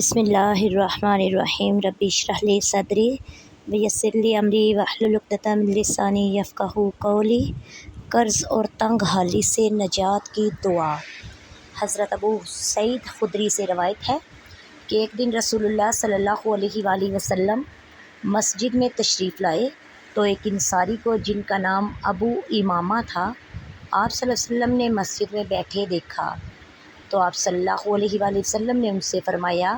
بسم اللہ الرحمن الرحیم رب اشرح لی صدری ویسر لی امری واحلل عقدۃ من لسانی یفقہوا قولی۔ قرض اور تنگ حالی سے نجات کی دعا۔ حضرت ابو سعید خدری سے روایت ہے کہ ایک دن رسول اللہ صلی اللہ علیہ وآلہ وسلم مسجد میں تشریف لائے تو ایک انصاری کو جن کا نام ابو امامہ تھا آپ صلی اللہ علیہ وسلم نے مسجد میں بیٹھے دیکھا تو آپ صلی اللہ علیہ وآلہ وسلم نے ان سے فرمایا،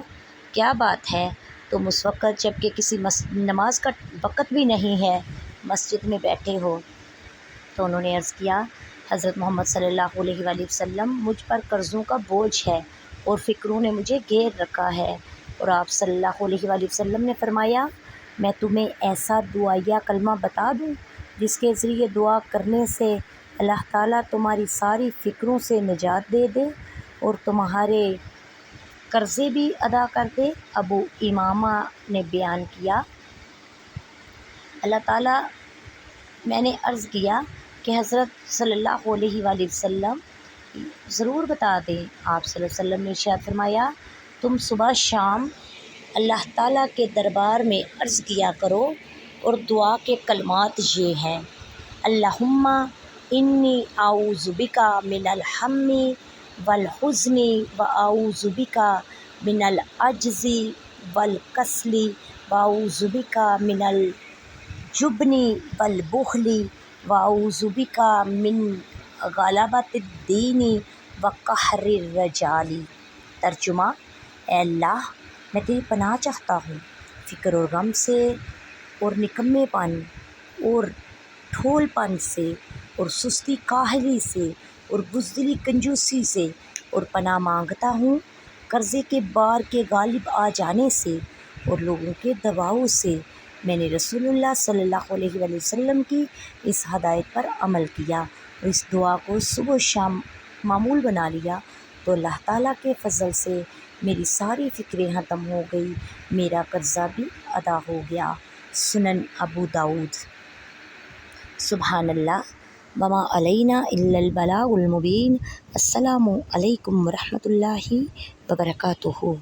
کیا بات ہے، تم اس وقت جب کہ کسی نماز کا وقت بھی نہیں ہے مسجد میں بیٹھے ہو؟ تو انہوں نے عرض کیا، حضرت محمد صلی اللہ علیہ وآلہ وسلم، مجھ پر قرضوں کا بوجھ ہے اور فکروں نے مجھے گھیر رکھا ہے۔ اور آپ صلی اللہ علیہ وآلہ وسلم نے فرمایا، میں تمہیں ایسا دعائیہ کلمہ بتا دوں جس کے ذریعے دعا کرنے سے اللہ تعالیٰ تمہاری ساری فکروں سے نجات دے دے اور تمہارے قرضے بھی ادا کر دے؟ ابو امامہ نے بیان کیا، اللہ تعالیٰ، میں نے عرض کیا کہ حضرت صلی اللہ علیہ وآلہ وسلم ضرور بتا دیں۔ آپ صلی اللہ علیہ وسلم نے ارشاد فرمایا، تم صبح شام اللہ تعالیٰ کے دربار میں عرض کیا کرو اور دعا کے کلمات یہ ہیں، اللہم انی اعوذ بک من الہم والحزن واعوذ بک من العجز والکسل واعوذ بک من الجبن والبخل واعوذ بک من غلبۃ الدین وقہر الرجال۔ ترجمہ، اے اللہ، میں تیری پناہ چاہتا ہوں فکر اور غم سے اور نکمے پن اور ٹھول پن سے اور سستی کاہلی سے اور بزدلی کنجوسی سے، اور پناہ مانگتا ہوں قرضے کے بار کے غالب آ جانے سے اور لوگوں کے دباؤ سے۔ میں نے رسول اللہ صلی اللہ علیہ وآلہ وسلم کی اس ہدایت پر عمل کیا اور اس دعا کو صبح و شام معمول بنا لیا تو اللہ تعالیٰ کے فضل سے میری ساری فکریں ختم ہو گئی، میرا قرضہ بھی ادا ہو گیا۔ سنن ابو داؤد۔ سبحان اللہ، وما علینا الا البلاغ المبین۔ السلام علیکم ورحمۃ اللہ وبرکاتہ۔